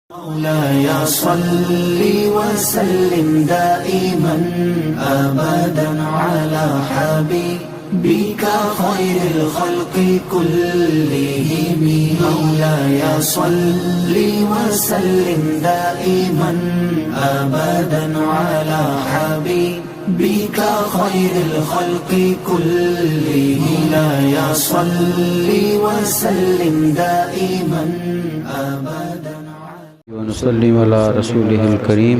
مولاي صل وسلم دائما أبدا على حبيبك خير الخلق كلهم. مولاي صل وسلم دائما أبدا على حبيبك خير الخلق كلهم. مولاي صل وسلم دائما أبدا. ونصلي على رسوله الكريم.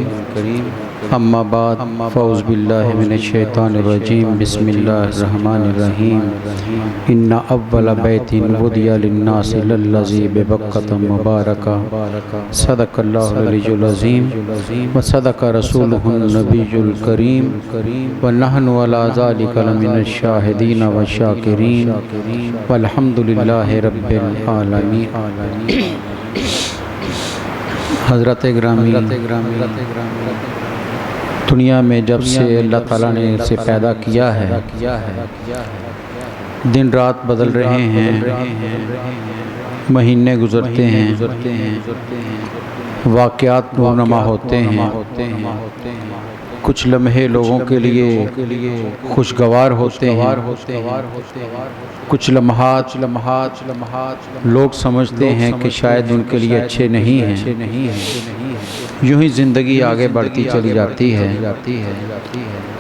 اما بعد فاعوذ بالله من الشیطان الرجیم. بسم اللہ الرحمن الرحیم. ان اول بیت وضع للناس للذی ببکۃ مبارکہ. صدق اللہ العلی العظیم وصدق رسولہ النبی الکریم ونحن علی ذلک لمن الشاہدین والشاکرین والحمد للہ رب العالمین. حضرت گرامی، دنیا میں جب سے اللہ تعالیٰ نے اسے پیدا کیا ہے، دن رات بدل رہے ہیں، مہینے گزرتے ہیں، واقعات رونما ہوتے ہیں. کچھ لمحے لوگوں کے لیے خوشگوار ہوتے ہیں، کچھ لمحات لوگ سمجھتے ہیں کہ شاید ان کے لیے اچھے نہیں ہیں. یوں ہی زندگی آگے بڑھتی چلی جاتی ہے.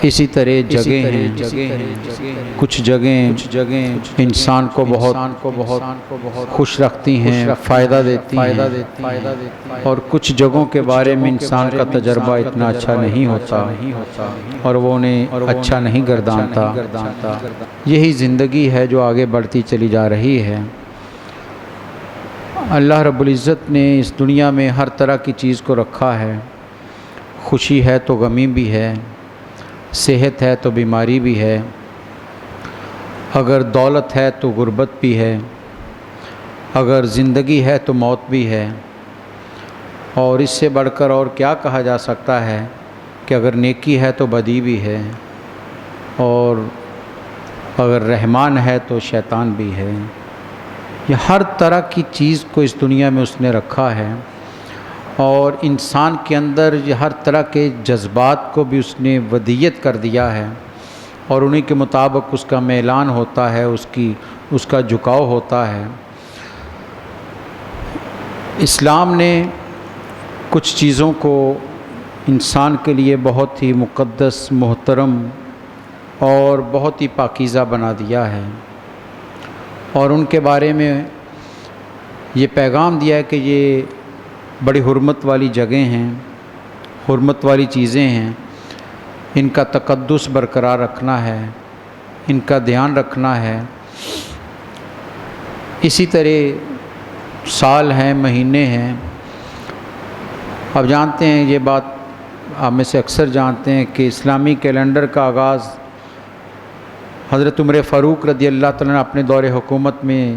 اسی طرح جگہیں ہیں، کچھ جگہیں انسان کو بہت خوش رکھتی ہیں، فائدہ دیتی ہیں، اور کچھ جگہوں کے بارے میں انسان کا تجربہ اتنا اچھا نہیں ہوتا اور وہ انہیں اچھا نہیں گردانتا. یہی زندگی ہے جو آگے بڑھتی چلی جا رہی ہے. اللہ رب العزت نے اس دنیا میں ہر طرح کی چیز کو رکھا ہے. خوشی ہے تو غمی بھی ہے، صحت ہے تو بیماری بھی ہے، اگر دولت ہے تو غربت بھی ہے، اگر زندگی ہے تو موت بھی ہے. اور اس سے بڑھ کر اور کیا کہا جا سکتا ہے کہ اگر نیکی ہے تو بدی بھی ہے، اور اگر رحمان ہے تو شیطان بھی ہے. یہ ہر طرح کی چیز کو اس دنیا میں اس نے رکھا ہے، اور انسان کے اندر یہ ہر طرح کے جذبات کو بھی اس نے ودیت کر دیا ہے، اور انہی کے مطابق اس کا میلان ہوتا ہے، اس کا جھکاؤ ہوتا ہے. اسلام نے کچھ چیزوں کو انسان کے لیے بہت ہی مقدس، محترم اور بہت ہی پاکیزہ بنا دیا ہے، اور ان کے بارے میں یہ پیغام دیا ہے کہ یہ بڑی حرمت والی جگہیں ہیں، حرمت والی چیزیں ہیں. ان کا تقدس برقرار رکھنا ہے، ان کا دھیان رکھنا ہے. اسی طرح سال ہیں، مہینے ہیں. اب جانتے ہیں، یہ بات آپ میں سے اکثر جانتے ہیں کہ اسلامی کیلنڈر کا آغاز حضرت عمر فاروق رضی اللہ تعالیٰ نے اپنے دور حکومت میں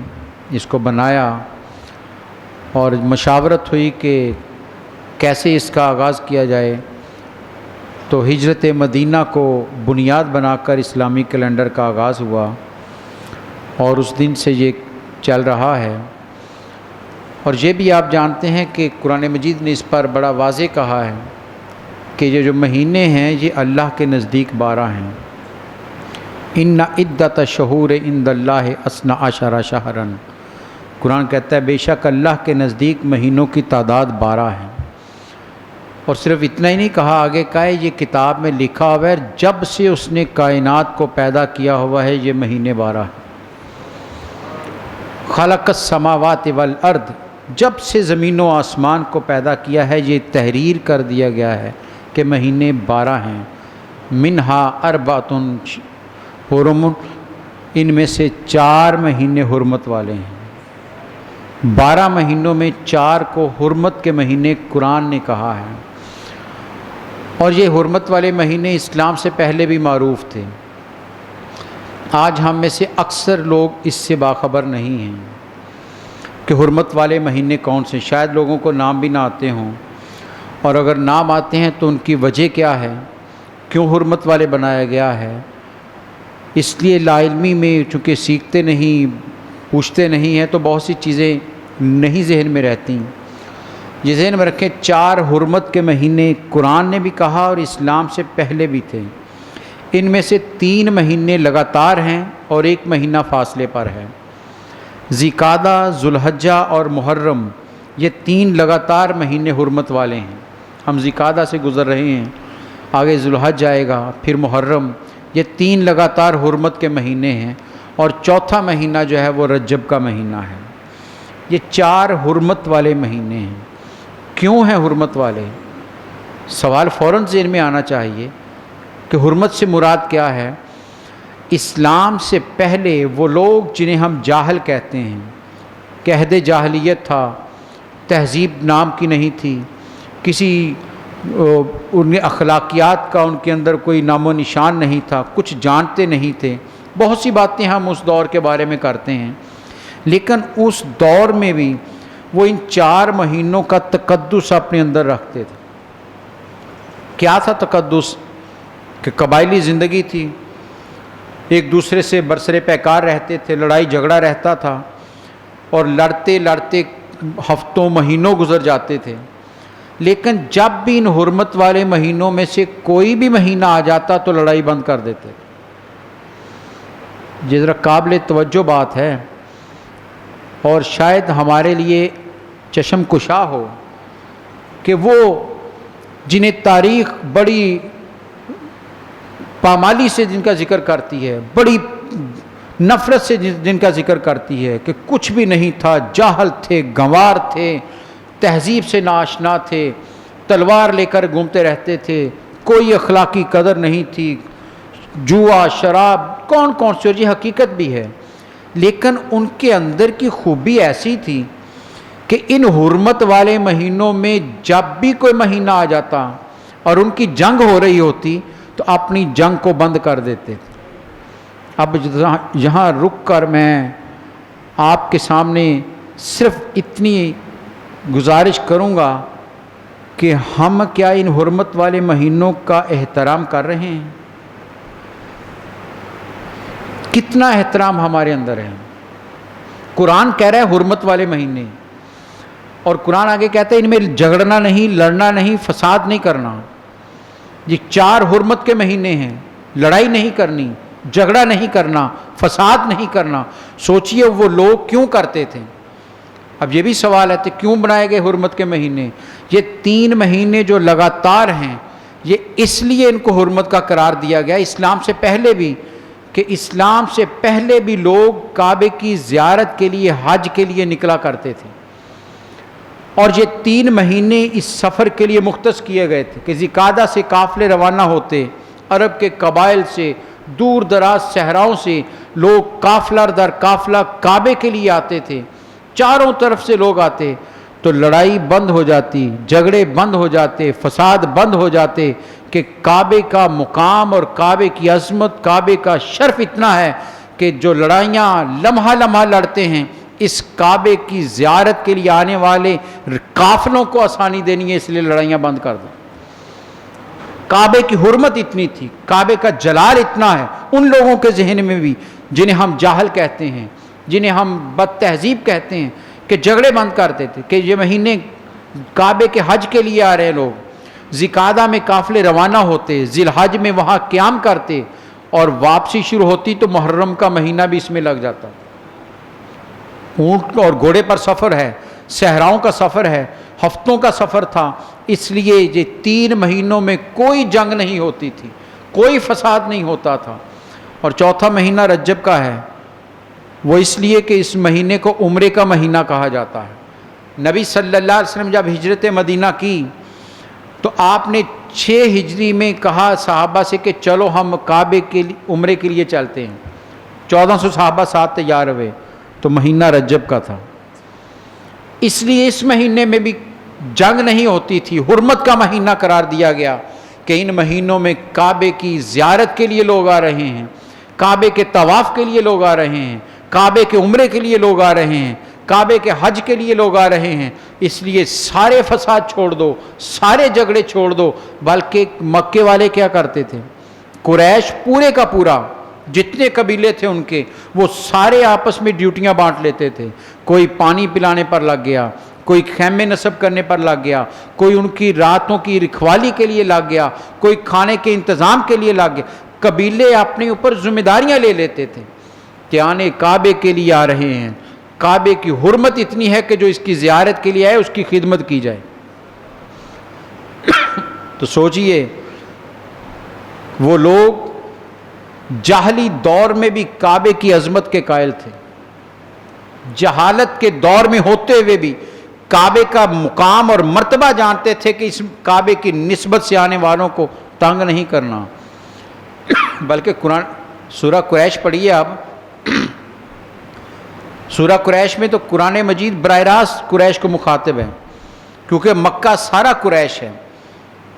اس کو بنایا، اور مشاورت ہوئی کہ کیسے اس کا آغاز کیا جائے. تو ہجرت مدینہ کو بنیاد بنا کر اسلامی کیلنڈر کا آغاز ہوا، اور اس دن سے یہ چل رہا ہے. اور یہ بھی آپ جانتے ہیں کہ قرآن مجید نے اس پر بڑا واضح کہا ہے کہ یہ جو مہینے ہیں یہ اللہ کے نزدیک 12 ہیں. ان عدۃ الشہور عند اللہ 12 شہرا. قرآن کہتا ہے بے شک اللہ کے نزدیک مہینوں کی تعداد 12 ہے. اور صرف اتنا ہی نہیں کہا، آگے کہا ہے یہ کتاب میں لکھا ہوا ہے، جب سے اس نے کائنات کو پیدا کیا ہوا ہے یہ مہینے 12 ہیں. خلق السماوات والارض، جب سے زمین و آسمان کو پیدا کیا ہے یہ تحریر کر دیا گیا ہے کہ مہینے 12 ہیں. منہا اربعۃ حرم، ان میں سے 4 مہینے حرمت والے ہیں. 12 مہینوں میں 4 کو حرمت کے مہینے قرآن نے کہا ہے. اور یہ حرمت والے مہینے اسلام سے پہلے بھی معروف تھے. آج ہم میں سے اکثر لوگ اس سے باخبر نہیں ہیں کہ حرمت والے مہینے کون سے. شاید لوگوں کو نام بھی نہ آتے ہوں، اور اگر نام آتے ہیں تو ان کی وجہ کیا ہے، کیوں حرمت والے بنایا گیا ہے. اس لیے لا علمی میں چونکہ سیکھتے نہیں، پوچھتے نہیں ہیں، تو بہت سی چیزیں نہیں ذہن میں رہتی. یہ ذہن میں رکھیں 4 حرمت کے مہینے قرآن نے بھی کہا اور اسلام سے پہلے بھی تھے. ان میں سے 3 مہینے لگاتار ہیں اور 1 مہینہ فاصلے پر ہے. ذی-قعدہ، ذوالحجہ اور محرم، یہ 3 لگاتار مہینے حرمت والے ہیں. ہم ذی-قعدہ سے گزر رہے ہیں، آگے ذوالحج آئے گا، پھر محرم. یہ 3 لگاتار حرمت کے مہینے ہیں اور چوتھا مہینہ جو ہے وہ رجب کا مہینہ ہے. یہ 4 حرمت والے مہینے ہیں. کیوں ہیں حرمت والے؟ سوال فوراً ذہن میں آنا چاہیے کہ حرمت سے مراد کیا ہے. اسلام سے پہلے وہ لوگ جنہیں ہم جاہل کہتے ہیں، کہ عہد جاہلیت تھا، تہذیب نام کی نہیں تھی، کسی ان اخلاقیات کا ان کے اندر کوئی نام و نشان نہیں تھا، کچھ جانتے نہیں تھے. بہت سی باتیں ہم اس دور کے بارے میں کرتے ہیں، لیکن اس دور میں بھی وہ ان 4 مہینوں کا تقدس اپنے اندر رکھتے تھے. کیا تھا تقدس؟ کہ قبائلی زندگی تھی، ایک دوسرے سے برسر پیکار رہتے تھے، لڑائی جھگڑا رہتا تھا اور لڑتے لڑتے ہفتوں مہینوں گزر جاتے تھے. لیکن جب بھی ان حرمت والے مہینوں میں سے کوئی بھی مہینہ آ جاتا تو لڑائی بند کر دیتے. یہ ذرا قابل توجہ بات ہے اور شاید ہمارے لیے چشم کشا ہو کہ وہ جنہیں تاریخ بڑی پامالی سے جن کا ذکر کرتی ہے، بڑی نفرت سے جن کا ذکر کرتی ہے کہ کچھ بھی نہیں تھا، جاہل تھے، گنوار تھے، تہذیب سے ناآشنا تھے، تلوار لے کر گھومتے رہتے تھے، کوئی اخلاقی قدر نہیں تھی، جوا، شراب، کون کون سی، اور یہ حقیقت بھی ہے. لیکن ان کے اندر کی خوبی ایسی تھی کہ ان حرمت والے مہینوں میں جب بھی کوئی مہینہ آ جاتا اور ان کی جنگ ہو رہی ہوتی تو اپنی جنگ کو بند کر دیتے تھے. اب یہاں رک کر میں آپ کے سامنے صرف اتنی گزارش کروں گا کہ ہم کیا ان حرمت والے مہینوں کا احترام کر رہے ہیں؟ کتنا احترام ہمارے اندر ہے؟ قرآن کہہ رہا ہے حرمت والے مہینے، اور قرآن آگے کہتا ہے ان میں جھگڑنا نہیں، لڑنا نہیں، فساد نہیں کرنا. یہ 4 حرمت کے مہینے ہیں، لڑائی نہیں کرنی، جھگڑا نہیں کرنا، فساد نہیں کرنا. سوچئے وہ لوگ کیوں کرتے تھے؟ اب یہ بھی سوال ہے کہ کیوں بنائے گئے حرمت کے مہینے؟ یہ 3 مہینے جو لگاتار ہیں، یہ اس لیے ان کو حرمت کا قرار دیا گیا اسلام سے پہلے بھی، کہ اسلام سے پہلے بھی لوگ کعبے کی زیارت کے لیے، حج کے لیے نکلا کرتے تھے. اور یہ 3 مہینے اس سفر کے لیے مختص کیے گئے تھے کہ ذی-قعدہ سے قافلے روانہ ہوتے، عرب کے قبائل سے، دور دراز صحراؤں سے لوگ قافلہ در قافلہ کعبے کے لیے آتے تھے. چاروں طرف سے لوگ آتے تو لڑائی بند ہو جاتی، جھگڑے بند ہو جاتے، فساد بند ہو جاتے کہ کعبے کا مقام اور کعبے کی عظمت، کعبے کا شرف اتنا ہے کہ جو لڑائیاں لمحہ لمحہ لڑتے ہیں، اس کعبے کی زیارت کے لیے آنے والے قافلوں کو آسانی دینی ہے، اس لیے لڑائیاں بند کر دو. کعبے کی حرمت اتنی تھی، کعبے کا جلال اتنا ہے ان لوگوں کے ذہن میں بھی جنہیں ہم جاہل کہتے ہیں، جنہیں ہم بد تہذیب کہتے ہیں، کہ جھگڑے بند کرتے تھے کہ یہ مہینے کعبے کے حج کے لیے آ رہے لوگ، ذی-قعدہ میں قافلے روانہ ہوتے، ذی الحج میں وہاں قیام کرتے، اور واپسی شروع ہوتی تو محرم کا مہینہ بھی اس میں لگ جاتا. اونٹ اور گھوڑے پر سفر ہے، صحراؤں کا سفر ہے، ہفتوں کا سفر تھا. اس لیے یہ 3 مہینوں میں کوئی جنگ نہیں ہوتی تھی، کوئی فساد نہیں ہوتا تھا. اور چوتھا مہینہ رجب کا ہے، وہ اس لیے کہ اس مہینے کو عمرے کا مہینہ کہا جاتا ہے. نبی صلی اللہ علیہ وسلم جب ہجرت مدینہ کی تو آپ نے 6 ہجری میں کہا صحابہ سے کہ چلو ہم کعبے کے لیے عمرے کے لیے چلتے ہیں. 1400 صحابہ ساتھ تیار ہوئے تو مہینہ رجب کا تھا. اس لیے اس مہینے میں بھی جنگ نہیں ہوتی تھی، حرمت کا مہینہ قرار دیا گیا کہ ان مہینوں میں کعبے کی زیارت کے لیے لوگ آ رہے ہیں، کعبے کے طواف کے لیے لوگ آ رہے ہیں، کعبے کے عمرے کے لیے لوگ آ رہے ہیں، کعبے کے حج کے لیے لوگ آ رہے ہیں. اس لیے سارے فساد چھوڑ دو، سارے جھگڑے چھوڑ دو. بلکہ مکے والے کیا کرتے تھے؟ قریش پورے کا پورا جتنے قبیلے تھے ان کے، وہ سارے آپس میں ڈیوٹیاں بانٹ لیتے تھے. کوئی پانی پلانے پر لگ گیا، کوئی خیمے نصب کرنے پر لگ گیا، کوئی ان کی راتوں کی رکھوالی کے لیے لگ گیا، کوئی کھانے کے انتظام کے لیے لگ گیا۔ قبیلے اپنے اوپر ذمہ داریاں لے لیتے تھے کہ آنے کعبے کے لیے آ رہے ہیں، کعبے کی حرمت اتنی ہے کہ جو اس کی زیارت کے لیے آئے اس کی خدمت کی جائے۔ تو سوچئے وہ لوگ جاہلی دور میں بھی کعبے کی عظمت کے قائل تھے، جہالت کے دور میں ہوتے ہوئے بھی کعبے کا مقام اور مرتبہ جانتے تھے کہ اس کعبے کی نسبت سے آنے والوں کو تنگ نہیں کرنا۔ بلکہ قرآن سورہ قریش پڑھیے آپ، سورہ قریش میں تو قرآن مجید براہ راست قریش کو مخاطب ہے، کیونکہ مکہ سارا قریش ہے،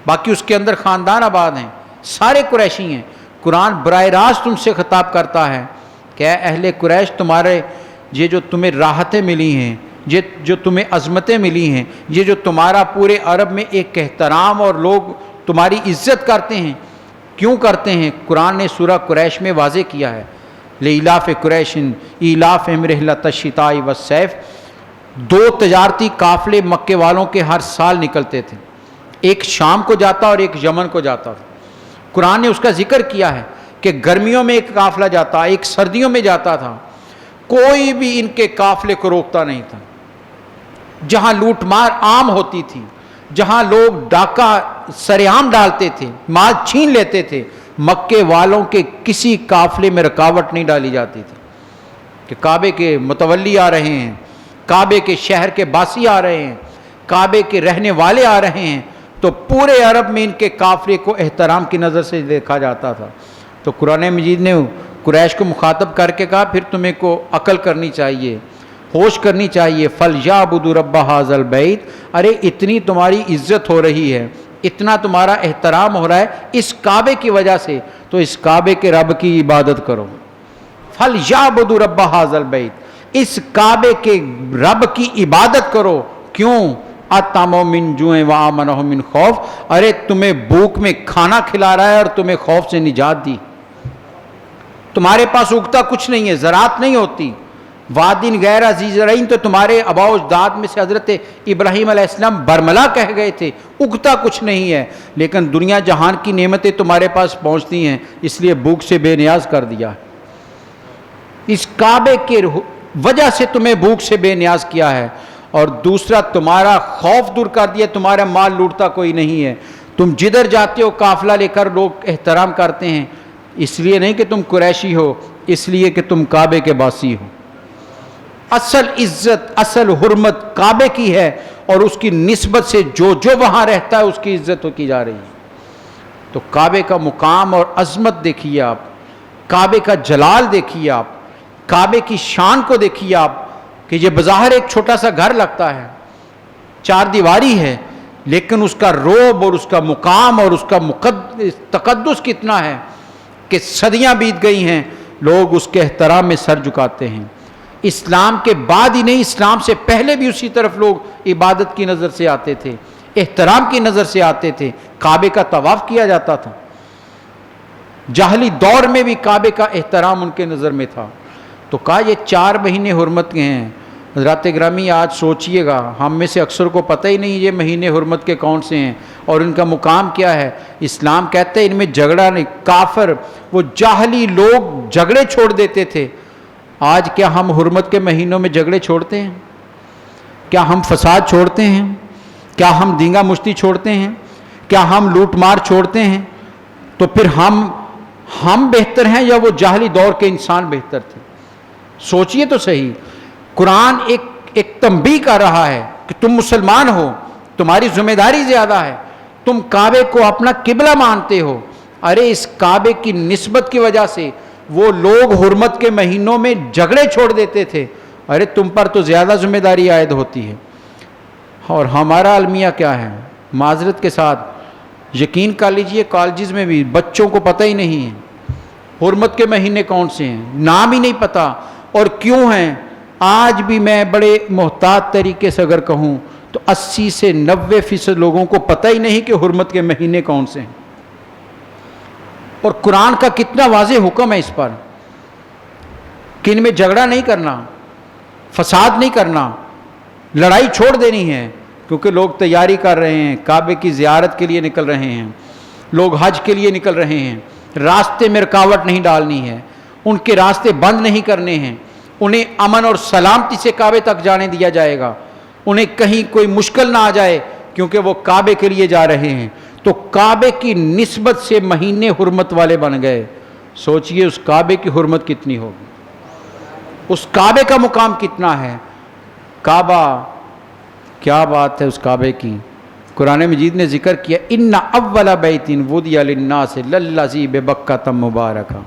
باقی اس کے اندر خاندان آباد ہیں، سارے قریشی ہیں۔ قرآن براہ راست ان سے خطاب کرتا ہے کہ اے اہل قریش، تمہارے یہ جو تمہیں راحتیں ملی ہیں، یہ جو تمہیں عظمتیں ملی ہیں، یہ جو تمہارا پورے عرب میں ایک احترام اور لوگ تمہاری عزت کرتے ہیں، کیوں کرتے ہیں؟ قرآن نے سورہ قریش میں واضح کیا ہے، لإلاف قریش ایلافہم رحلۃ الشتاء والصیف۔ دو تجارتی قافلے مکے والوں کے ہر سال نکلتے تھے، ایک شام کو جاتا اور ایک یمن کو جاتا تھا۔ قرآن نے اس کا ذکر کیا ہے کہ گرمیوں میں ایک قافلہ جاتا، ایک سردیوں میں جاتا تھا، کوئی بھی ان کے قافلے کو روکتا نہیں تھا۔ جہاں لوٹ مار عام ہوتی تھی، جہاں لوگ ڈاکہ سرعام ڈالتے تھے، مال چھین لیتے تھے، مکے والوں کے کسی قافلے میں رکاوٹ نہیں ڈالی جاتی تھی کہ کعبے کے متولی آ رہے ہیں، کعبے کے شہر کے باسی آ رہے ہیں، کعبے کے رہنے والے آ رہے ہیں، تو پورے عرب میں ان کے قافلے کو احترام کی نظر سے دیکھا جاتا تھا۔ تو قرآن مجید نے قریش کو مخاطب کر کے کہا پھر تمہیں کو عقل کرنی چاہیے، ہوش کرنی چاہیے۔ فَلْيَعْبُدُوا رَبَّ هَٰذَا الْبَيْتِ، ارے اتنی تمہاری عزت ہو رہی ہے، اتنا تمہارا احترام ہو رہا ہے اس کعبے کی وجہ سے، تو اس کعبے کے رب کی عبادت کرو۔ فَلْيَعْبُدُوا رَبَّ هَٰذَا الْبَيْتِ، اس کعبے کے رب کی عبادت کرو۔ کیوں؟ اَطْعَمَهُم مِّن جُوعٍ وَآمَنَهُم مِّن خَوْفٍ، ارے تمہیں بھوک میں کھانا کھلا رہا ہے اور تمہیں خوف سے نجات دی۔ تمہارے پاس اگتا کچھ نہیں ہے، زراعت نہیں ہوتی، وادٍ غیر ذی زرعٍ تو تمہارے آباء و اجداد میں سے حضرت ابراہیم علیہ السلام برملا کہہ گئے تھے، اگتا کچھ نہیں ہے، لیکن دنیا جہان کی نعمتیں تمہارے پاس پہنچتی ہیں، اس لیے بھوک سے بے نیاز کر دیا ہے۔ اس کعبے کے وجہ سے تمہیں بھوک سے بے نیاز کیا ہے، اور دوسرا تمہارا خوف دور کر دیا، تمہارا مال لوٹتا کوئی نہیں ہے، تم جدھر جاتے ہو قافلہ لے کر لوگ احترام کرتے ہیں، اس لیے نہیں کہ تم قریشی ہو، اس لیے کہ تم کعبے کے باسی ہو۔ اصل عزت، اصل حرمت کعبے کی ہے، اور اس کی نسبت سے جو وہاں رہتا ہے اس کی عزت کی جا رہی ہے۔ تو کعبے کا مقام اور عظمت دیکھیے آپ، کعبے کا جلال دیکھیے آپ، کعبے کی شان کو دیکھیے آپ، کہ یہ بظاہر ایک چھوٹا سا گھر لگتا ہے، چار دیواری ہے، لیکن اس کا رعب اور اس کا مقام اور اس کا تقدس کتنا ہے کہ صدیاں بیت گئی ہیں، لوگ اس کے احترام میں سر جھکاتے ہیں۔ اسلام کے بعد ہی نہیں، اسلام سے پہلے بھی اسی طرف لوگ عبادت کی نظر سے آتے تھے، احترام کی نظر سے آتے تھے، کعبے کا طواف کیا جاتا تھا۔ جاہلی دور میں بھی کعبے کا احترام ان کے نظر میں تھا۔ تو کہا یہ 4 مہینے حرمت کے ہیں۔ حضرات گرامی آج سوچئے گا، ہم میں سے اکثر کو پتہ ہی نہیں یہ مہینے حرمت کے کون سے ہیں اور ان کا مقام کیا ہے۔ اسلام کہتے ہیں ان میں جھگڑا نہیں، کافر وہ جاہلی لوگ جھگڑے چھوڑ دیتے تھے۔ آج کیا ہم حرمت کے مہینوں میں جھگڑے چھوڑتے ہیں؟ کیا ہم فساد چھوڑتے ہیں؟ کیا ہم دینگا مشتی چھوڑتے ہیں؟ کیا ہم لوٹ مار چھوڑتے ہیں؟ تو پھر ہم بہتر ہیں یا وہ جاہلی دور کے انسان بہتر تھے؟ سوچئے تو صحیح۔ قرآن ایک تنبیہ کر رہا ہے کہ تم مسلمان ہو، تمہاری ذمہ داری زیادہ ہے، تم کعبے کو اپنا قبلہ مانتے ہو، ارے اس کعبے کی نسبت کی وجہ سے وہ لوگ حرمت کے مہینوں میں جھگڑے چھوڑ دیتے تھے، ارے تم پر تو زیادہ ذمہ داری عائد ہوتی ہے۔ اور ہمارا المیہ کیا ہے؟ معذرت کے ساتھ یقین کر لیجئے کالجز میں بھی بچوں کو پتہ ہی نہیں ہے حرمت کے مہینے کون سے ہیں، نام ہی نہیں پتہ، اور کیوں ہیں۔ آج بھی میں بڑے محتاط طریقے سے اگر کہوں تو 80 سے 90% لوگوں کو پتہ ہی نہیں کہ حرمت کے مہینے کون سے ہیں۔ اور قرآن کا کتنا واضح حکم ہے اس پر کہ ان میں جھگڑا نہیں کرنا، فساد نہیں کرنا، لڑائی چھوڑ دینی ہے، کیونکہ لوگ تیاری کر رہے ہیں، کعبے کی زیارت کے لیے نکل رہے ہیں، لوگ حج کے لیے نکل رہے ہیں، راستے میں رکاوٹ نہیں ڈالنی ہے، ان کے راستے بند نہیں کرنے ہیں، انہیں امن اور سلامتی سے کعبے تک جانے دیا جائے گا، انہیں کہیں کوئی مشکل نہ آ جائے، کیونکہ وہ کعبے کے لیے جا رہے ہیں۔ تو کعبے کی نسبت سے مہینے حرمت والے بن گئے۔ سوچئے اس کعبے کی حرمت کتنی ہوگی، اس کعبے کا مقام کتنا ہے۔ کعبہ، کیا بات ہے اس کعبے کی۔ قرآن مجید نے ذکر کیا ان اول بیت وضع للناس للذی ببکۃ مبارکہ۔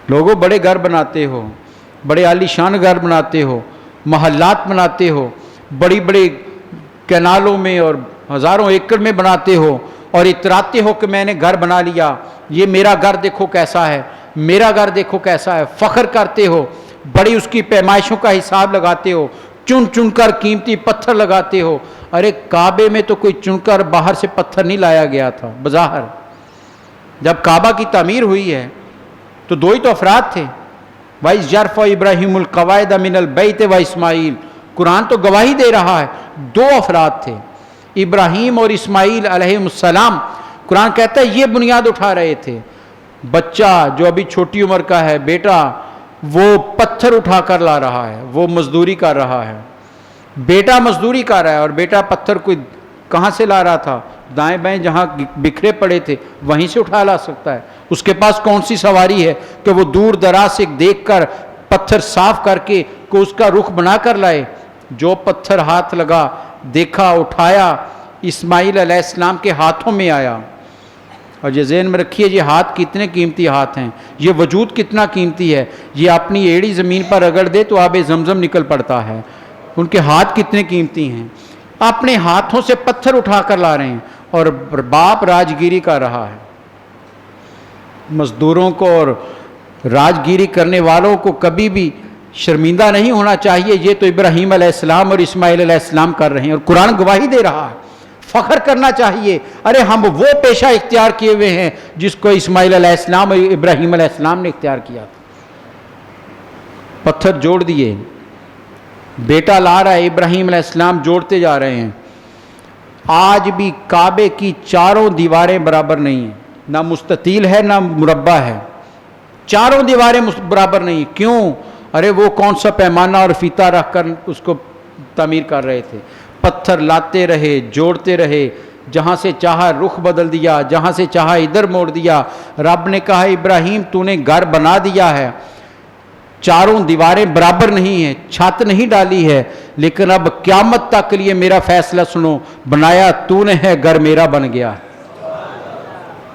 لوگوں بڑے گھر بناتے ہو، بڑے عالی شان گھر بناتے ہو، محلات بناتے ہو، بڑی بڑی کینالوں میں اور ہزاروں ایکڑ میں بناتے ہو، اور اتراتے ہو کہ میں نے گھر بنا لیا، یہ میرا گھر دیکھو کیسا ہے، میرا گھر دیکھو کیسا ہے، فخر کرتے ہو، بڑی اس کی پیمائشوں کا حساب لگاتے ہو، چن چن کر قیمتی پتھر لگاتے ہو۔ ارے کعبے میں تو کوئی چن کر باہر سے پتھر نہیں لایا گیا تھا، بظاہر جب کعبہ کی تعمیر ہوئی ہے تو دو ہی تو افراد تھے، وَإِذْ يَرْفَعُ إِبْرَاهِيمُ الْقَوَاعِدَ مِنَ الْبَيْتِ وَإِسْمَاعِيلُ۔ قرآن تو گواہی دے رہا ہے، دو افراد تھے، ابراہیم اور اسماعیل علیہ السلام۔ قرآن کہتا ہے یہ بنیاد اٹھا رہے تھے۔ بچہ جو ابھی چھوٹی عمر کا ہے، بیٹا، وہ پتھر اٹھا کر لا رہا ہے، وہ مزدوری کر رہا ہے، بیٹا مزدوری کر رہا ہے، اور بیٹا پتھر کوئی کہاں سے لا رہا تھا؟ دائیں بائیں جہاں بکھرے پڑے تھے وہیں سے اٹھا لا سکتا ہے۔ اس کے پاس کون سی سواری ہے کہ وہ دور دراز سے دیکھ کر پتھر صاف کر کے کو اس کا رخ بنا کر لائے؟ جو پتھر ہاتھ لگا، دیکھا، اٹھایا، اسماعیل علیہ السلام کے ہاتھوں میں آیا۔ اور یہ ذہن میں رکھیے یہ ہاتھ کتنے قیمتی ہاتھ ہیں، یہ وجود کتنا قیمتی ہے۔ یہ اپنی ایڑی زمین پر رگڑ دے تو آب زمزم نکل پڑتا ہے۔ ان کے ہاتھ کتنے قیمتی ہیں، اپنے ہاتھوں سے پتھر اٹھا کر لا رہے ہیں، اور باپ راجگیری کر رہا ہے۔ مزدوروں کو اور راجگیری کرنے والوں کو کبھی بھی شرمندہ نہیں ہونا چاہیے۔ یہ تو ابراہیم علیہ السلام اور اسماعیل علیہ السلام کر رہے ہیں، اور قرآن گواہی دے رہا ہے۔ فخر کرنا چاہیے، ارے ہم وہ پیشہ اختیار کیے ہوئے ہیں جس کو اسماعیل علیہ السلام اور ابراہیم علیہ السلام نے اختیار کیا تھا۔ پتھر جوڑ دیے، بیٹا لا رہا ہے، ابراہیم علیہ السلام جوڑتے جا رہے ہیں۔ آج بھی کعبے کی چاروں دیواریں برابر نہیں ہیں، نہ مستطیل ہے نہ مربع ہے، چاروں دیواریں برابر نہیں۔ کیوں؟ ارے وہ کون سا پیمانہ اور فیتہ رکھ کر اس کو تعمیر کر رہے تھے۔ پتھر لاتے رہے، جوڑتے رہے، جہاں سے چاہا رخ بدل دیا، جہاں سے چاہا ادھر موڑ دیا۔ رب نے کہا ابراہیم تو نے گھر بنا دیا ہے، چاروں دیواریں برابر نہیں ہیں، چھت نہیں ڈالی ہے، لیکن اب قیامت تک کے لیے میرا فیصلہ سنو، بنایا تو نے ہے، گھر میرا بن گیا۔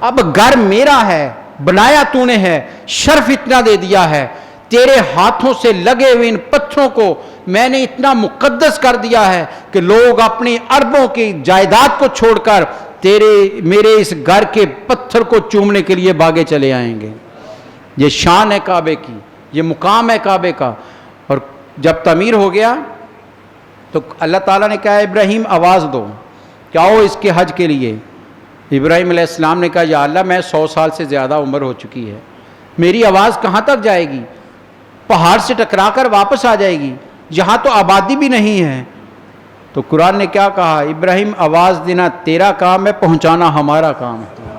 اب گھر میرا ہے، بنایا تو نے ہے، شرف اتنا دے دیا ہے، تیرے ہاتھوں سے لگے ہوئے ان پتھروں کو میں نے اتنا مقدس کر دیا ہے کہ لوگ اپنی اربوں کی جائیداد کو چھوڑ کر میرے اس گھر کے پتھر کو چومنے کے لیے بھاگے چلے آئیں گے۔ یہ شان ہے کعبے کی، یہ مقام ہے کعبے کا۔ اور جب تعمیر ہو گیا تو اللہ تعالیٰ نے کہا ابراہیم آواز دو کہ آؤ اس کے حج کے لیے۔ ابراہیم علیہ السلام نے کہا یا اللہ میں 100 سال سے زیادہ عمر ہو چکی ہے، میری آواز کہاں تک جائے گی؟ پہاڑ سے ٹکرا کر واپس آ جائے گی، یہاں تو آبادی بھی نہیں ہے۔ تو قرآن نے کیا کہا؟ ابراہیم آواز دینا تیرا کام ہے، پہنچانا ہمارا کام ہے۔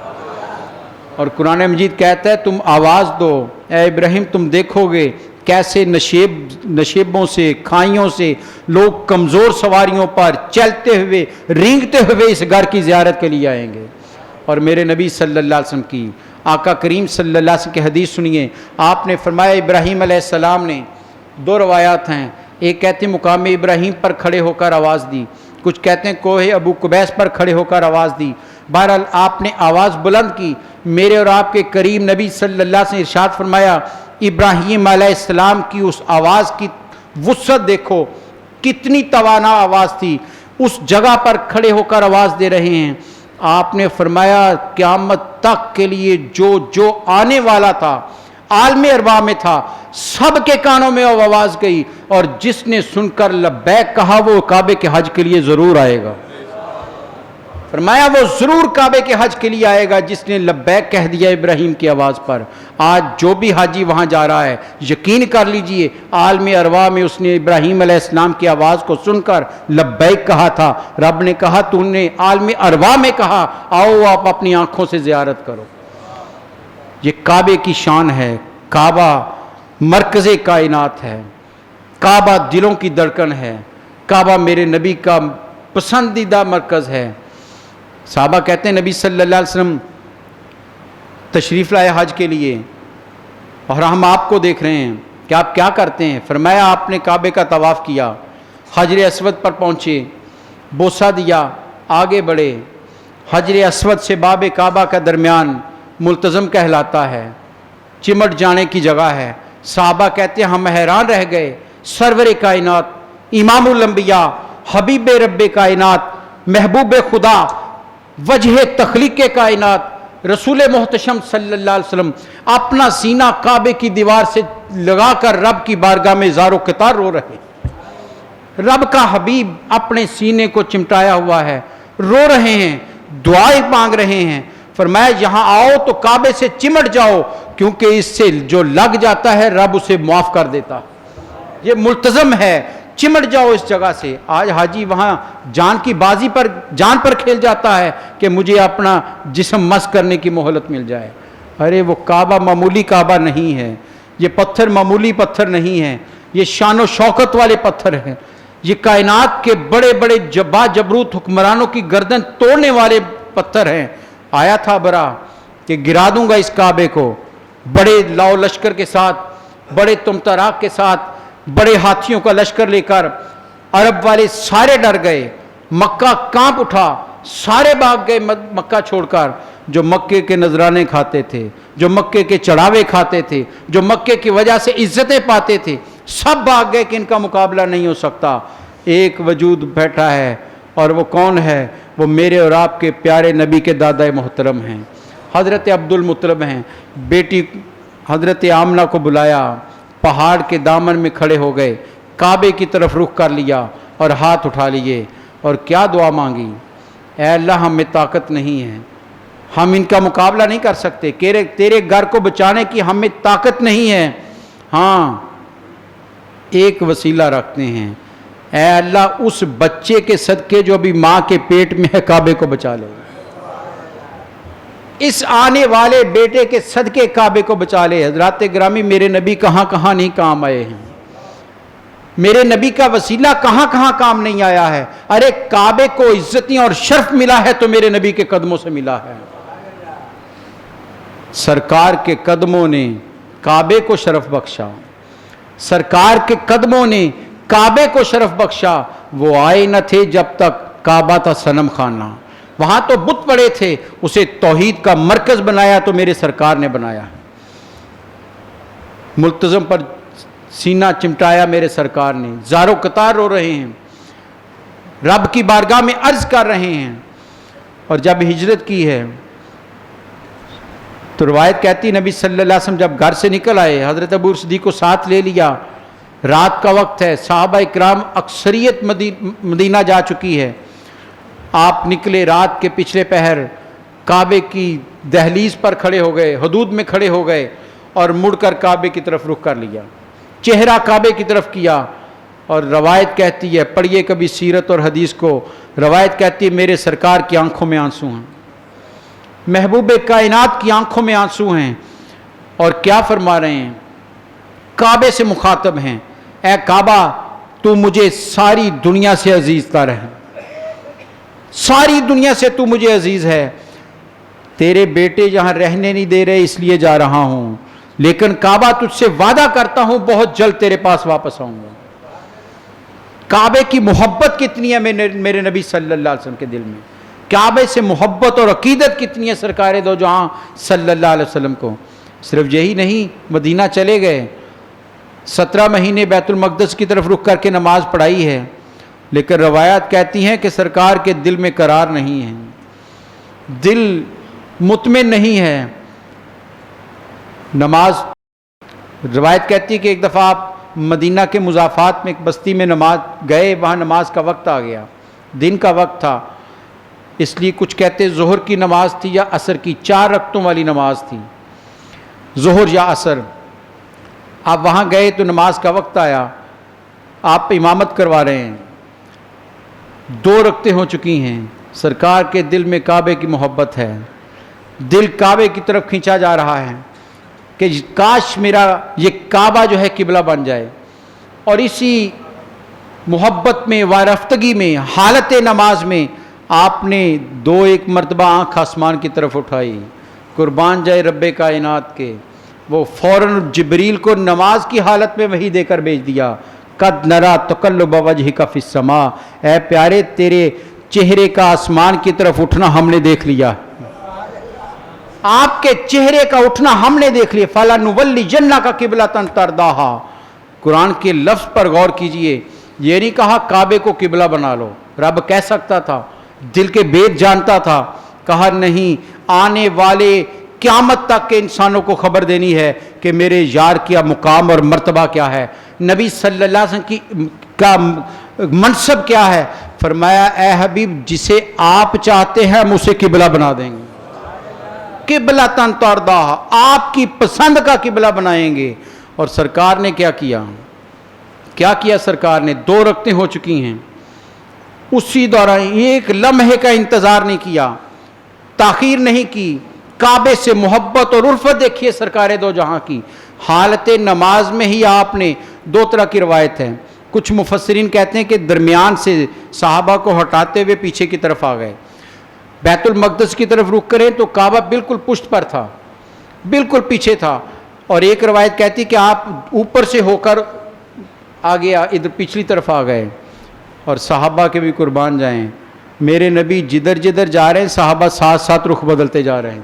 اور قرآن مجید کہتا ہے تم آواز دو، اے ابراہیم تم دیکھو گے کیسے نشیبوں سے، کھائیوں سے لوگ کمزور سواریوں پر چلتے ہوئے، رینگتے ہوئے اس گھر کی زیارت کے لیے آئیں گے۔ اور میرے نبی صلی اللہ علیہ وسلم کی، آقا کریم صلی اللہ علیہ وسلم کی حدیث سنیے۔ آپ نے فرمایا ابراہیم علیہ السلام نے، دو روایات ہیں، ایک کہتے ہیں مقام ابراہیم پر کھڑے ہو کر آواز دی، کچھ کہتے ہیں کوہ ابو قبیس پر کھڑے ہو کر آواز دی۔ بہرحال آپ نے آواز بلند کی۔ میرے اور آپ کے کریم نبی صلی اللہ علیہ وسلم ارشاد فرمایا ابراہیم علیہ السلام کی اس آواز کی وسعت دیکھو، کتنی توانا آواز تھی، اس جگہ پر کھڑے ہو کر آواز دے رہے ہیں۔ آپ نے فرمایا قیامت تک کے لیے جو آنے والا تھا، عالم ارواح میں تھا، سب کے کانوں میں وہ آواز گئی، اور جس نے سن کر لبیک کہا وہ کعبے کے حج کے لیے ضرور آئے گا۔ فرمایا وہ ضرور کعبے کے حج کے لیے آئے گا جس نے لبیک کہہ دیا ابراہیم کی آواز پر. آج جو بھی حاجی وہاں جا رہا ہے یقین کر لیجئے عالم ارواح میں اس نے ابراہیم علیہ السلام کی آواز کو سن کر لبیک کہا تھا. رب نے کہا تو نے عالم ارواح میں کہا آؤ آپ اپنی آنکھوں سے زیارت کرو. یہ کعبے کی شان ہے. کعبہ مرکز کائنات ہے. کعبہ دلوں کی دھڑکن ہے. کعبہ میرے نبی کا پسندیدہ مرکز ہے. صحابہ کہتے ہیں نبی صلی اللہ علیہ وسلم تشریف لائے حج کے لیے اور ہم آپ کو دیکھ رہے ہیں کہ آپ کیا کرتے ہیں. فرمایا آپ نے کعبے کا طواف کیا, حجر اسود پر پہنچے, بوسہ دیا, آگے بڑھے. حجر اسود سے باب کعبہ کا درمیان ملتزم کہلاتا ہے, چمٹ جانے کی جگہ ہے. صحابہ کہتے ہیں ہم حیران رہ گئے. سرور کائنات, امام الانبیاء, حبیب رب کائنات, محبوب خدا, وجہ تخلیق کائنات رسول محتشم صلی اللہ علیہ وسلم اپنا سینہ کعبے کی دیوار سے لگا کر رب کی بارگاہ میں زار و قطار رو رہے. رب کا حبیب اپنے سینے کو چمٹایا ہوا ہے, رو رہے ہیں, دعائیں مانگ رہے ہیں. فرمایا یہاں آؤ تو کعبے سے چمٹ جاؤ کیونکہ اس سے جو لگ جاتا ہے رب اسے معاف کر دیتا. یہ ملتزم ہے, چمٹ جاؤ اس جگہ سے. آج حاجی وہاں جان کی بازی پر جان پر کھیل جاتا ہے کہ مجھے اپنا جسم مس کرنے کی مہلت مل جائے. ارے وہ کعبہ معمولی کعبہ نہیں ہے, یہ پتھر معمولی پتھر نہیں ہے, یہ شان و شوکت والے پتھر ہیں. یہ کائنات کے بڑے بڑے با جبروت حکمرانوں کی گردن توڑنے والے پتھر ہیں. آیا تھا برا کہ گرا دوں گا اس کعبے کو, بڑے لاؤ لشکر کے ساتھ, بڑے تمتراک کے ساتھ, بڑے ہاتھیوں کا لشکر لے کر. عرب والے سارے ڈر گئے, مکہ کانپ اٹھا, سارے بھاگ گئے مکہ چھوڑ کر. جو مکے کے نذرانے کھاتے تھے, جو مکے کے چڑھاوے کھاتے تھے, جو مکے کی وجہ سے عزتیں پاتے تھے, سب بھاگ گئے کہ ان کا مقابلہ نہیں ہو سکتا. ایک وجود بیٹھا ہے اور وہ کون ہے؟ وہ میرے اور آپ کے پیارے نبی کے دادا محترم ہیں, حضرت عبد المطلب ہیں. بیٹی حضرت آمنہ کو بلایا, پہاڑ کے دامن میں کھڑے ہو گئے, کعبے کی طرف رخ کر لیا اور ہاتھ اٹھا لیے اور کیا دعا مانگی؟ اے اللہ ہم میں طاقت نہیں ہے, ہم ان کا مقابلہ نہیں کر سکتے, تیرے گھر کو بچانے کی ہم میں طاقت نہیں ہے. ہاں ایک وسیلہ رکھتے ہیں, اے اللہ اس بچے کے صدقے جو ابھی ماں کے پیٹ میں ہے کعبے کو بچا لے, اس آنے والے بیٹے کے صدقے کعبے کو بچا لے. حضرات گرامی میرے نبی کہاں کہاں نہیں کام آئے ہیں, میرے نبی کا وسیلہ کہاں کہاں کام نہیں آیا ہے. ارے کعبے کو عزتیں اور شرف ملا ہے تو میرے نبی کے قدموں سے ملا ہے. سرکار کے قدموں نے کعبے کو شرف بخشا, سرکار کے قدموں نے کعبے کو شرف بخشا. وہ آئے نہ تھے جب تک کعبہ تھا صنم خانہ, وہاں تو بت پڑے تھے, اسے توحید کا مرکز بنایا تو میرے سرکار نے بنایا. ملتزم پر سینہ چمٹایا میرے سرکار نے, زارو قطار رو رہے ہیں, رب کی بارگاہ میں عرض کر رہے ہیں. اور جب ہجرت کی ہے تو روایت کہتی نبی صلی اللہ علیہ وسلم جب گھر سے نکل آئے, حضرت ابو صدیق کو ساتھ لے لیا. رات کا وقت ہے, صحابہ اکرام اکثریت مدینہ جا چکی ہے. آپ نکلے رات کے پچھلے پہر, کعبے کی دہلیز پر کھڑے ہو گئے, حدود میں کھڑے ہو گئے اور مڑ کر کعبے کی طرف رخ کر لیا, چہرہ کعبے کی طرف کیا. اور روایت کہتی ہے, پڑھیے کبھی سیرت اور حدیث کو, روایت کہتی ہے میرے سرکار کی آنکھوں میں آنسو ہیں, محبوب کائنات کی آنکھوں میں آنسو ہیں. اور کیا فرما رہے ہیں؟ کعبے سے مخاطب ہیں, اے کعبہ تو مجھے ساری دنیا سے عزیز تر ہے, ساری دنیا سے تو مجھے عزیز ہے. تیرے بیٹے یہاں رہنے نہیں دے رہے اس لیے جا رہا ہوں, لیکن کعبہ تجھ سے وعدہ کرتا ہوں بہت جلد تیرے پاس واپس آؤں گا. کعبے کی محبت کتنی ہے میرے نبی صلی اللہ علیہ وسلم کے دل میں, کعبے سے محبت اور عقیدت کتنی ہے سرکار دو جہاں صلی اللہ علیہ وسلم کو. صرف یہی نہیں, مدینہ چلے گئے, 17 مہینے بیت المقدس کی طرف رخ کر کے نماز پڑھائی ہے, لیکن روایات کہتی ہیں کہ سرکار کے دل میں قرار نہیں ہے, دل مطمئن نہیں ہے. نماز روایت کہتی ہے کہ ایک دفعہ آپ مدینہ کے مضافات میں ایک بستی میں نماز گئے, وہاں نماز کا وقت آ گیا, دن کا وقت تھا. اس لیے کچھ کہتے ظہر کی نماز تھی یا عصر کی، 4 رکعتوں والی نماز تھی، ظہر یا عصر۔ آپ وہاں گئے تو نماز کا وقت آیا، آپ امامت کروا رہے ہیں، 2 رکعتیں ہو چکی ہیں، سرکار کے دل میں کعبے کی محبت ہے، دل کعبے کی طرف کھینچا جا رہا ہے کہ کاش میرا یہ کعبہ جو ہے قبلہ بن جائے، اور اسی محبت میں وارفتگی میں حالت نماز میں آپ نے 2-1 مرتبہ آنکھ آسمان کی طرف اٹھائی، قربان جائے رب کائنات کے، وہ فوراً جبریل کو نماز کی حالت میں وحی دے کر بھیج دیا، قد نرا تقلب وجہک فی السماء، اے پیارے تیرے چہرے کا آسمان کی طرف اٹھنا ہم نے دیکھ لیا، آپ کے چہرے کا اٹھنا ہم نے دیکھ لیا، فَلَنُوَلِّيَنَّكَ قِبْلَةً تَرْضَاهَا۔ قرآن کے لفظ پر غور کیجئے، یہ نہیں کہا کعبے کو قبلہ بنا لو، رب کہہ سکتا تھا، دل کے بید جانتا تھا، کہا نہیں، آنے والے قیامت تک کے انسانوں کو خبر دینی ہے کہ میرے یار کیا مقام اور مرتبہ کیا ہے، نبی صلی اللہ علیہ وسلم کا منصب کیا ہے۔ فرمایا اے حبیب جسے آپ چاہتے ہیں ہم اسے قبلہ بنا دیں گے، قبلۃ ترضاها، آپ کی پسند کا قبلہ بنائیں گے۔ اور سرکار نے کیا کیا سرکار نے 2 رکعتیں ہو چکی ہیں، اسی دوران 1 لمحے کا انتظار نہیں کیا، تاخیر نہیں کی، کعبے سے محبت اور الفت دیکھیے سرکار دو جہاں کی، حالت نماز میں ہی آپ نے 2 طرح کی روایت ہے، کچھ مفسرین کہتے ہیں کہ درمیان سے صحابہ کو ہٹاتے ہوئے پیچھے کی طرف آ گئے، بیت المقدس کی طرف رخ کریں تو کعبہ بالکل پشت پر تھا، بالکل پیچھے تھا، اور ایک روایت کہتی کہ آپ اوپر سے ہو کر آگے ادھر پچھلی طرف آ گئے، اور صحابہ کے بھی قربان جائیں، میرے نبی جدھر جدھر جا رہے ہیں صحابہ ساتھ ساتھ رخ بدلتے جا رہے ہیں،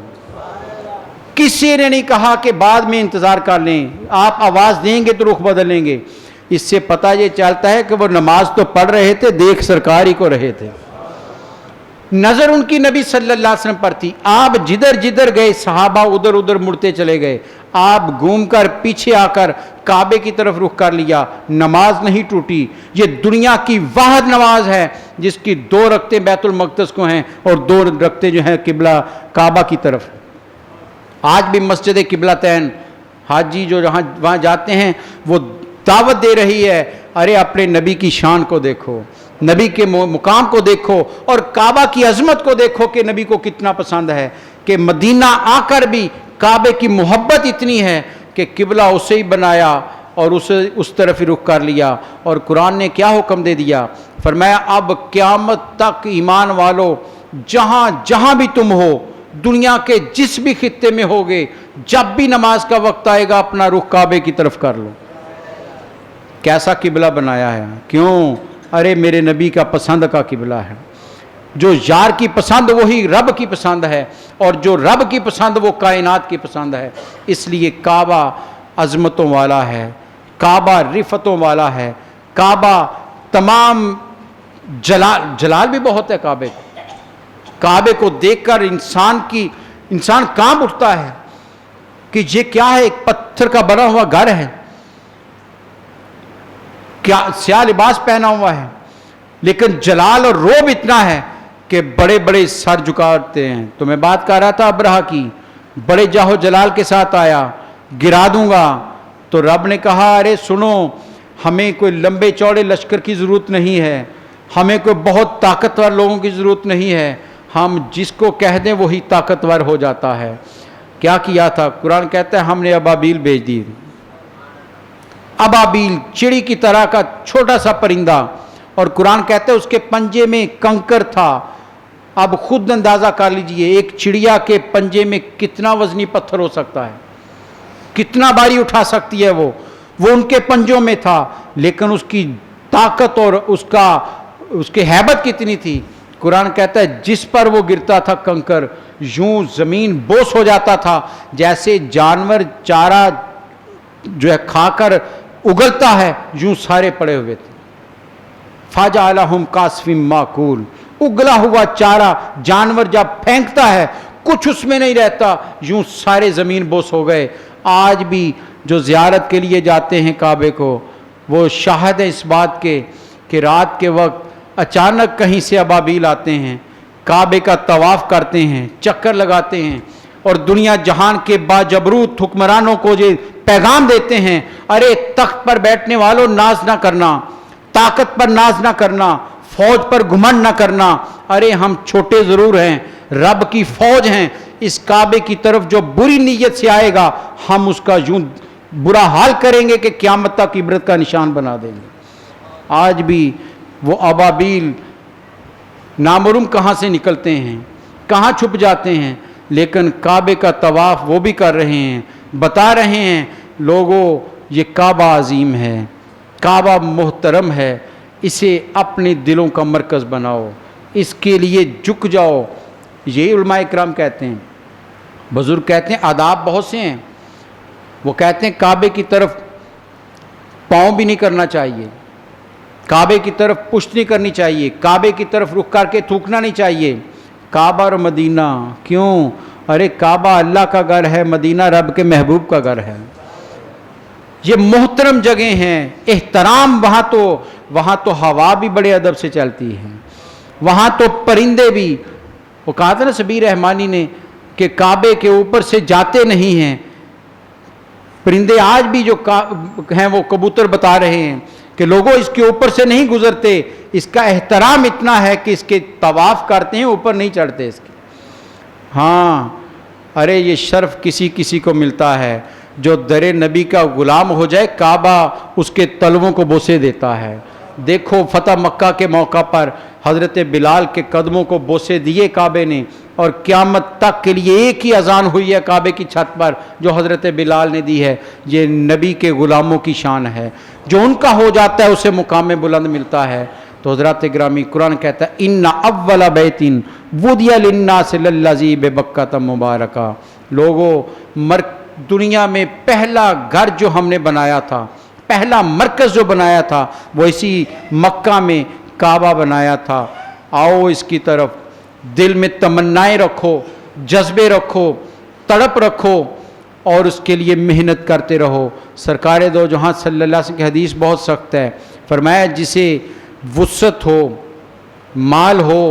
کسی نے نہیں کہا کہ بعد میں انتظار کر لیں، آپ آواز دیں گے تو رخ بدل لیں گے۔ اس سے پتہ یہ چلتا ہے کہ وہ نماز تو پڑھ رہے تھے، دیکھ سرکار ہی کو رہے تھے، نظر ان کی نبی صلی اللہ علیہ وسلم پر تھی، آپ جدھر جدھر گئے صحابہ ادھر ادھر مڑتے چلے گئے، آپ گھوم کر پیچھے آ کر کعبے کی طرف رخ کر لیا، نماز نہیں ٹوٹی۔ یہ دنیا کی واحد نماز ہے جس کی 2 رکعتیں بیت المقدس کو ہیں اور 2 رکعتیں جو ہیں قبلہ کعبہ کی طرف۔ آج بھی مسجد قبلتین حاجی جو وہاں جاتے ہیں وہ دعوت دے رہی ہے، ارے اپنے نبی کی شان کو دیکھو، نبی کے مقام کو دیکھو، اور کعبہ کی عظمت کو دیکھو کہ نبی کو کتنا پسند ہے، کہ مدینہ آ کر بھی کعبے کی محبت اتنی ہے کہ قبلہ اسے ہی بنایا اور اسے اس طرف ہی رخ کر لیا۔ اور قرآن نے کیا حکم دے دیا، فرمایا اب قیامت تک ایمان والو جہاں جہاں بھی تم ہو، دنیا کے جس بھی خطے میں ہوگے، جب بھی نماز کا وقت آئے گا اپنا رخ کعبے کی طرف کر لو۔ کیسا قبلہ بنایا ہے، کیوں؟ ارے میرے نبی کا پسند کا قبلہ ہے، جو یار کی پسند وہی رب کی پسند ہے، اور جو رب کی پسند وہ کائنات کی پسند ہے، اس لیے کعبہ عظمتوں والا ہے، کعبہ رفتوں والا ہے، کعبہ تمام جلال بھی بہت ہے کعبے کو، کعبے کو دیکھ کر انسان کانپ اٹھتا ہے کہ یہ کیا ہے، ایک پتھر کا بنا ہوا گھر ہے، کیا سیاہ لباس پہنا ہوا ہے، لیکن جلال اور روب اتنا ہے کہ بڑے بڑے سر جھکاتے ہیں۔ تو میں بات کر رہا تھا ابرہہ کی، بڑے جاہو جلال کے ساتھ آیا، گرا دوں گا، تو رب نے کہا ارے سنو، ہمیں کوئی لمبے چوڑے لشکر کی ضرورت نہیں ہے، ہمیں کوئی بہت طاقتور لوگوں کی ضرورت نہیں ہے، ہم جس کو کہہ دیں وہی طاقتور ہو جاتا ہے۔ کیا کیا تھا؟ قرآن کہتا ہے ہم نے ابابیل بھیج دی، ابابیل چڑی کی طرح کا چھوٹا سا پرندہ، اور قرآن کہتا ہے اس کے پنجے میں کنکر تھا۔ اب خود اندازہ کر لیجئے ایک چڑیا کے پنجے میں کتنا وزنی پتھر ہو سکتا ہے، کتنا باری اٹھا سکتی ہے وہ ان کے پنجوں میں تھا، لیکن اس کی طاقت اور اس کے ہیبت کتنی تھی۔ قرآن کہتا ہے جس پر وہ گرتا تھا کنکر، یوں زمین بوس ہو جاتا تھا، جیسے جانور چارہ جو ہے کھا کر اگلتا ہے، یوں سارے پڑے ہوئے تھے۔ فَجَعَلَهُمْ كَعَصْفٍ مَّأْكُولٍ، اگلا ہوا چارہ جانور جب پھینکتا ہے کچھ اس میں نہیں رہتا، یوں سارے زمین بوس ہو گئے۔ آج بھی جو زیارت کے لیے جاتے ہیں کعبے کو، وہ شاہد ہے اس بات کے کہ رات کے وقت اچانک کہیں سے ابابیل آتے ہیں، کعبے کا طواف کرتے ہیں، چکر لگاتے ہیں اور دنیا جہان کے باجبروت حکمرانوں کو یہ پیغام دیتے ہیں، ارے تخت پر بیٹھنے والوں ناز نہ کرنا، طاقت پر ناز نہ کرنا، فوج پر گھمنڈ نہ کرنا، ارے ہم چھوٹے ضرور ہیں، رب کی فوج ہیں، اس کعبے کی طرف جو بری نیت سے آئے گا ہم اس کا یوں برا حال کریں گے کہ قیامت تک عبرت کا نشان بنا دیں گے۔ آج بھی وہ ابابیل نامعلوم کہاں سے نکلتے ہیں، کہاں چھپ جاتے ہیں، لیکن کعبے کا طواف وہ بھی کر رہے ہیں، بتا رہے ہیں لوگوں یہ کعبہ عظیم ہے، کعبہ محترم ہے، اسے اپنے دلوں کا مرکز بناؤ، اس کے لیے جھک جاؤ۔ یہ علماء اکرام کہتے ہیں، بزرگ کہتے ہیں آداب بہت سے ہیں، وہ کہتے ہیں کعبے کی طرف پاؤں بھی نہیں کرنا چاہیے، کعبے کی طرف پشت نہیں کرنی چاہیے، کعبے کی طرف رخ کر کے تھوکنا نہیں چاہیے۔ کعبہ اور مدینہ کیوں؟ ارے کعبہ اللہ کا گھر ہے، مدینہ رب کے محبوب کا گھر ہے، یہ محترم جگہ ہیں، احترام وہاں تو ہوا بھی بڑے ادب سے چلتی ہے، وہاں تو پرندے بھی، وہ کہا تھا نا سبیر رحمانی نے کہ کعبے کے اوپر سے جاتے نہیں ہیں، پرندے آج بھی جو ہیں وہ کبوتر بتا رہے ہیں کہ لوگوں اس کے اوپر سے نہیں گزرتے، اس کا احترام اتنا ہے کہ اس کے طواف کرتے ہیں، اوپر نہیں چڑھتے اس کے۔ ہاں ارے یہ شرف کسی کو ملتا ہے جو در نبی کا غلام ہو جائے، کعبہ اس کے تلووں کو بوسے دیتا ہے۔ دیکھو فتح مکہ کے موقع پر حضرت بلال کے قدموں کو بوسے دیے کعبے نے، اور قیامت تک کے لیے ایک ہی اذان ہوئی ہے کعبے کی چھت پر جو حضرت بلال نے دی ہے۔ یہ نبی کے غلاموں کی شان ہے، جو ان کا ہو جاتا ہے اسے مقام بلند ملتا ہے۔ تو حضرات گرامی قرآن کہتا ہے ان اول بیت وضع للناس للذی ببکۃ مبارکہ، لوگوں دنیا میں پہلا گھر جو ہم نے بنایا تھا، پہلا مرکز جو بنایا تھا وہ اسی مکہ میں کعبہ بنایا تھا، آؤ اس کی طرف دل میں تمنائیں رکھو، جذبے رکھو، تڑپ رکھو اور اس کے لیے محنت کرتے رہو۔ سرکار دو جہاں صلی اللہ علیہ وسلم کی حدیث بہت سخت ہے، فرمایا جسے وسعت ہو، مال ہو،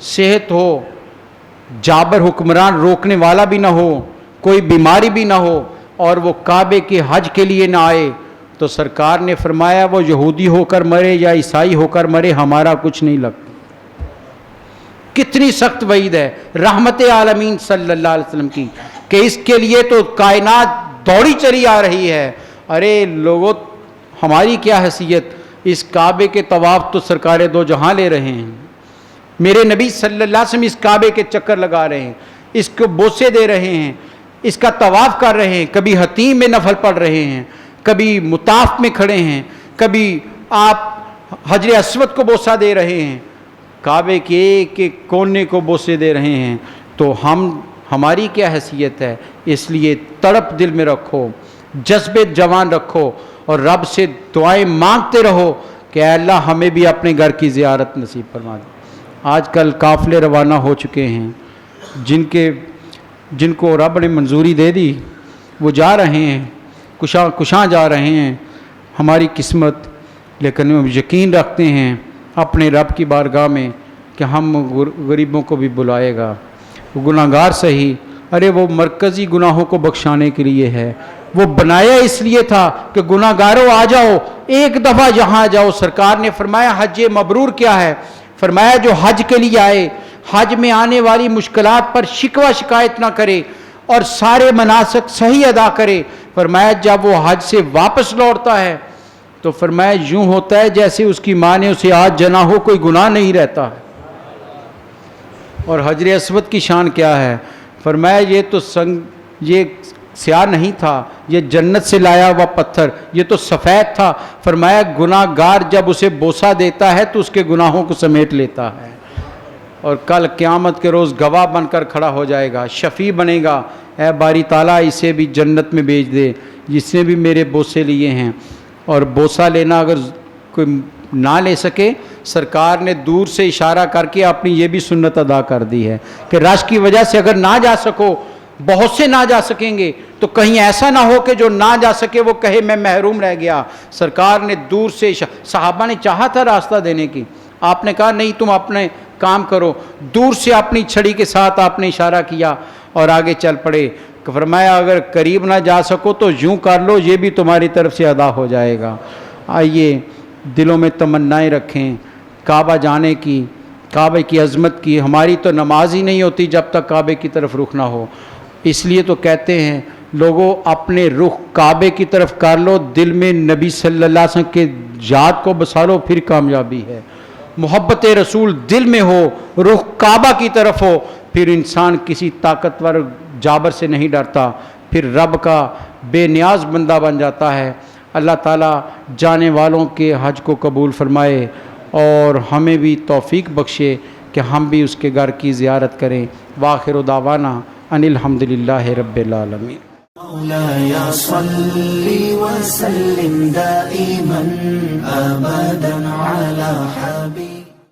صحت ہو، جابر حکمران روکنے والا بھی نہ ہو، کوئی بیماری بھی نہ ہو، اور وہ کعبے کے حج کے لیے نہ آئے، تو سرکار نے فرمایا وہ یہودی ہو کر مرے یا عیسائی ہو کر مرے ہمارا کچھ نہیں لگتا۔ کتنی سخت وعید ہے رحمت عالمین صلی اللہ علیہ وسلم کی کہ اس کے لیے تو کائنات دوڑی چلی آ رہی ہے۔ ارے لوگوں ہماری کیا حیثیت، اس کعبے کے طواف تو سرکار دو جہاں لے رہے ہیں، میرے نبی صلی اللہ علیہ وسلم اس کعبے کے چکر لگا رہے ہیں، اس کو بوسے دے رہے ہیں، اس کا طواف کر رہے ہیں، کبھی حتیم میں نفل پڑھ رہے ہیں، کبھی مطاف میں کھڑے ہیں، کبھی آپ حجر اسود کو بوسہ دے رہے ہیں، کعبے کے ایک ایک کونے کو بوسے دے رہے ہیں، تو ہماری کیا حیثیت ہے؟ اس لیے تڑپ دل میں رکھو، جذبے جوان رکھو اور رب سے دعائیں مانگتے رہو کہ اے اللہ ہمیں بھی اپنے گھر کی زیارت نصیب فرما دے۔ آج کل قافلے روانہ ہو چکے ہیں، جن کو رب نے منظوری دے دی وہ جا رہے ہیں، کشاں جا رہے ہیں، ہماری قسمت، لیکن ہم یقین رکھتے ہیں اپنے رب کی بارگاہ میں کہ ہم غریبوں کو بھی بلائے گا، گناہگار صحیح، ارے وہ مرکزی گناہوں کو بخشانے کے لیے ہے، وہ بنایا اس لیے تھا کہ گناہگاروں آ جاؤ، ایک دفعہ یہاں جاؤ۔ سرکار نے فرمایا حج مبرور کیا ہے؟ فرمایا جو حج کے لیے آئے، حج میں آنے والی مشکلات پر شکوہ شکایت نہ کرے اور سارے مناسک صحیح ادا کرے۔ فرمایا جب وہ حج سے واپس لوٹتا ہے تو فرمایا یوں ہوتا ہے جیسے اس کی ماں نے اسے آج جنا ہو، کوئی گناہ نہیں رہتا ہے۔ اور حجر اسود کی شان کیا ہے؟ فرمایا یہ سیاہ نہیں تھا، یہ جنت سے لایا ہوا پتھر، یہ تو سفید تھا۔ فرمایا گناہ گار جب اسے بوسہ دیتا ہے تو اس کے گناہوں کو سمیٹ لیتا ہے، اور کل قیامت کے روز گواہ بن کر کھڑا ہو جائے گا، شفیع بنے گا، اے باری تعالیٰ اسے بھی جنت میں بھیج دے جس نے بھی میرے بوسے لیے ہیں۔ اور بوسہ لینا اگر کوئی نہ لے سکے، سرکار نے دور سے اشارہ کر کے اپنی یہ بھی سنت ادا کر دی ہے کہ رش کی وجہ سے اگر نہ جا سکو، بہت سے نہ جا سکیں گے تو کہیں ایسا نہ ہو کہ جو نہ جا سکے وہ کہے میں محروم رہ گیا۔ سرکار نے دور سے صحابہ نے چاہا تھا راستہ دینے کی، آپ نے کہا نہیں تم اپنے کام کرو، دور سے اپنی چھڑی کے ساتھ آپ نے اشارہ کیا اور آگے چل پڑے. فرمایا اگر قریب نہ جا سکو تو یوں کر لو، یہ بھی تمہاری طرف سے ادا ہو جائے گا. آئیے دلوں میں تمنائیں رکھیں کعبہ جانے کی، کعبے کی عظمت کی. ہماری تو نماز ہی نہیں ہوتی جب تک کعبے کی طرف رخ نہ ہو. اس لیے تو کہتے ہیں لوگوں اپنے رخ کعبے کی طرف کر لو، دل میں نبی صلی اللہ علیہ وسلم کے یاد کو بسا لو، پھر کامیابی ہے. محبت رسول دل میں ہو، رخ کعبہ کی طرف ہو، پھر انسان کسی طاقتور جابر سے نہیں ڈرتا، پھر رب کا بے نیاز بندہ بن جاتا ہے. اللہ تعالیٰ جانے والوں کے حج کو قبول فرمائے اور ہمیں بھی توفیق بخشے کہ ہم بھی اس کے گھر کی زیارت کریں. وآخر دعوانا ان الحمد للہ رب العالمین. مولاي صل وسلم دائما أبدا على حبيبك